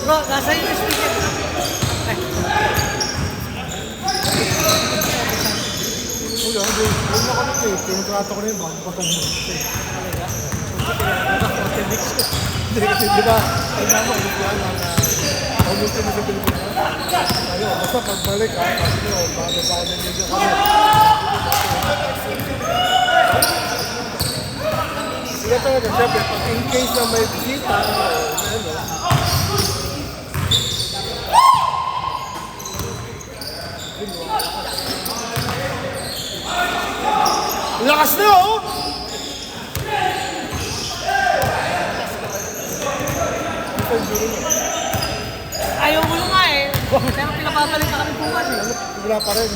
Bro, nasa iyo yung speaker. Wala, hindi na kami kayo. Pinutrato ko na yung bago pa kami. Hindi kasi, di ba, ay naman, hindi ko alam na ulitin na sa Pilipinas. Ayun, basta pagbalik ha, kasi nyo, bago pa kami medyo kami. Sige talaga, syempre, pag in case na may bisita, ano, lakas na oh! Ayaw mo nga eh. Pero pinapabalik na kami bukas eh. Wala pa rin.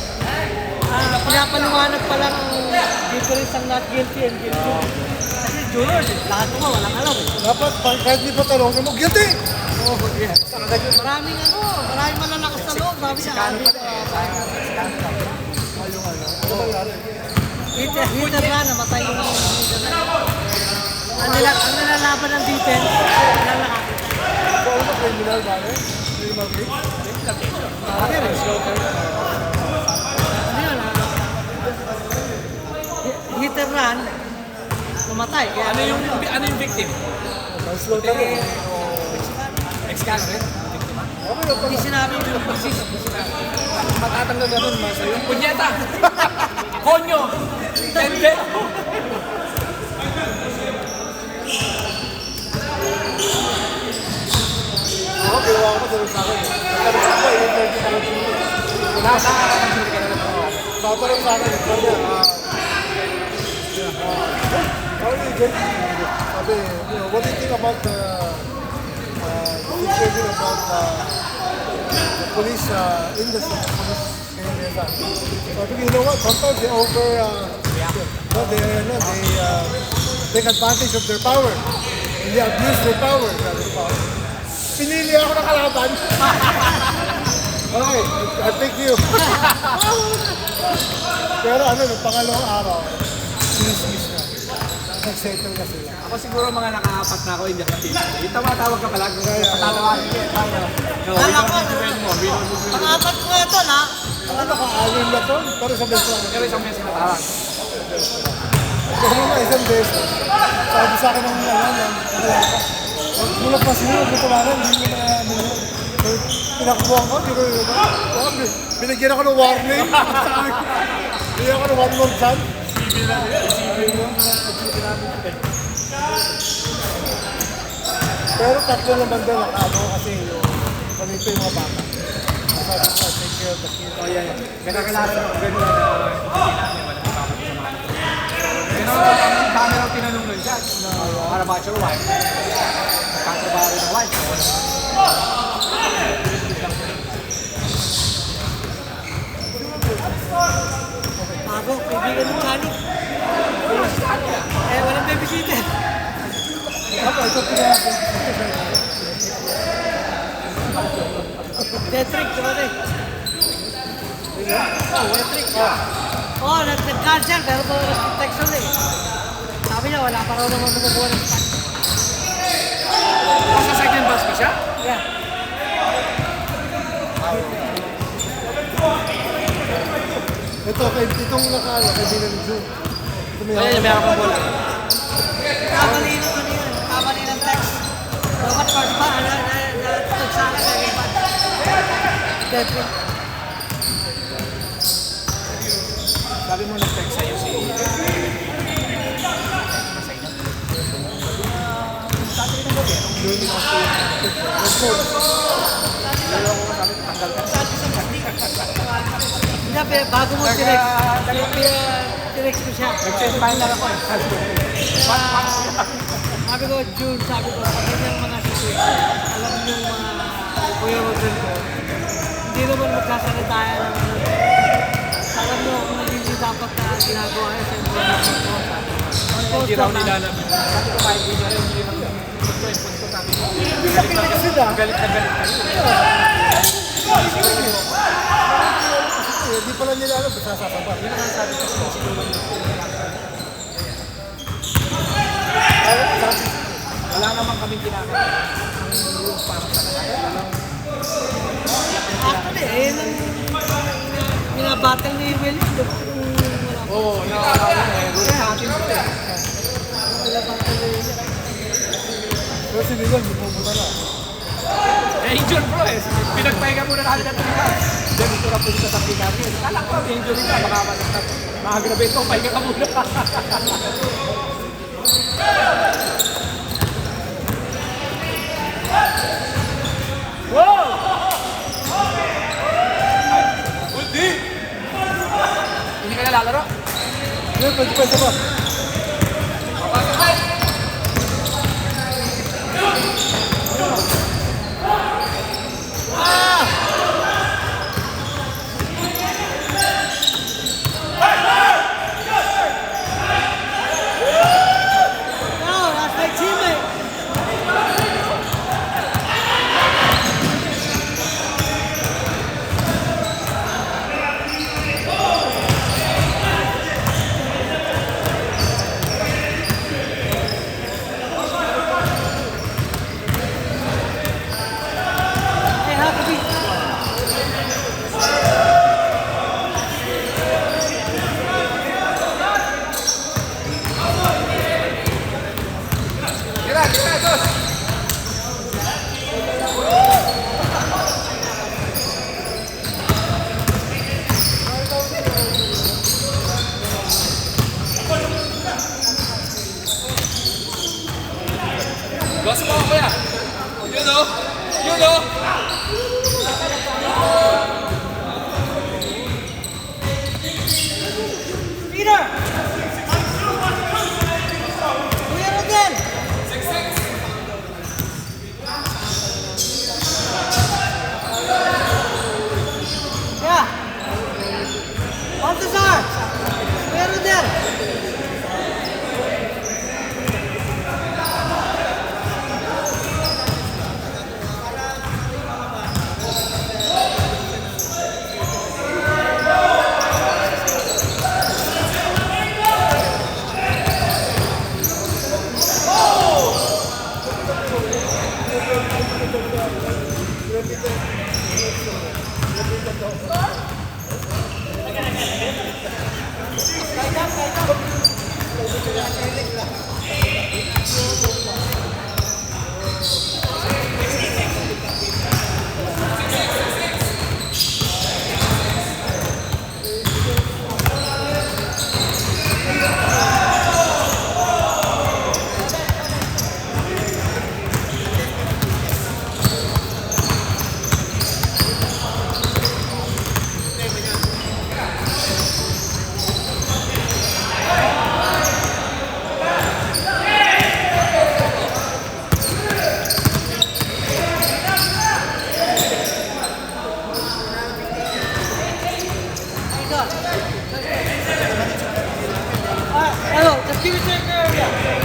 Pinapaliwanag pa lang ang difference ng not guilty and guilty. Kasi jurors, lahat mo walang alam eh. Dapat, kahit di pa talong, mo guilty! Oh, yeah. Maraming malalakas na loob. Sabi niya, Ano ba yan? hitter na, namatay yung ang nilalaban ng defense, walang nakakita. So, ano ba criminal ba rin? Criminal case? Ano yun hitter run, namatay. Kaya Ano yung victim? Manslaughter mo. Ex-gano rin? Okay na hindi sinabi yung Matatanggal na nun, mas yung punyeta! Konyo! Tende! Ako, ginawa ko sa sa akin. Nagkaroon ko, i-interview ko lang siya. Nasa Tatanong sa akin, sabi niya, sabi, what do you think about the interview about the police industry, police ganyan. Sabi ko, you know what, sometimes they take advantage of their power. And they abuse their power. Pinili ako ng kalaban. Okay, I thank you. Pero ano, nung pangalawang araw, sinis-sinis na. Nag-settle na sila. Ako siguro mga nakaapat na ako, hindi ako pinili. Yung tawag ka pala, patatawagin ko. Alam ko, pang-apat ko ito na. Ano ka, alim na to? Pero sa beses lang. Pero isang beses natawag. Pero mga isang beses, sabi sa akin ng nalala. Mula pa sila, butawanan, hindi mo na pinakuha ko, binigyan ako ng warning. Binigyan ako ng one more chance. Pero tatlo naman din ako kasi kami pa yung mga bata. Sabi ko, take care of the kids. O yan. Kailangan ko gano'n na hindi namin, wala nang kapatid sa mga. Pero ang dami lang tinanong nun dyan. Para ba your wife? Nagkatrabaho rin ng wife. Bago, kaibigan ng Johnny. Walang babysitter. Ako, ito pinapin. Detrick, diba Detrick. Nag-cancel pero nag-text ulit. Sabi niya, wala pa raw naman nagbubuha ng stock. Nasa second bus pa siya? Yeah. Ito, itong nakaala, kaibigan ni June. Ayan, may ako bola. Kamali ng ano yun, kamali ng text. Dapat first ba, natutog sa akin, nag-iban. Detrick. Sabi mo nag-text sa'yo si... Sabi, bago mo tinext, tinext ko siya. Nag-send file lang ako eh. Sabi ko, June, sabi ko, pag yung mga situation, alam nyo mga kuya Rodel ko, hindi naman magsasalita yan ng ano. Alam nyo kung hindi dapat na ginagawa yan sa information ko. Hindi raw nilalaman. Sabi ko kahit hindi rin, hindi naman punto yung punto sabi ko. Galit na galit kayo. Hindi pala nila alam, basta sasaba. Yun ang sabi ko. Wala naman kami ginagawa. Ang rules para sa kanila. Actually, eh, nang binabattle ni Willie, Oo, nakakala eh. Rules natin ito eh. binabattle ni Willie. Pero si Milan, hindi pumunta na. Eh, injured bro eh. Pinagpahinga muna natin ang tulitan. Then, ito na punta sa pinagin. Kala ko, injury ka. Baka makagrabe ito. Pahinga ka muna. Wow! Hindi! Hindi ka nalalaro? Hindi, pwede pa isa ba? No, that's my teammate. Hey, Huckabee. Tira, tira, dos! Gas mo ako kuya! Yun o! Yun o! Peter! Kuya Rodel! Yeah! Baltazar! Kuya Rodel! Hello, just give it to your girl.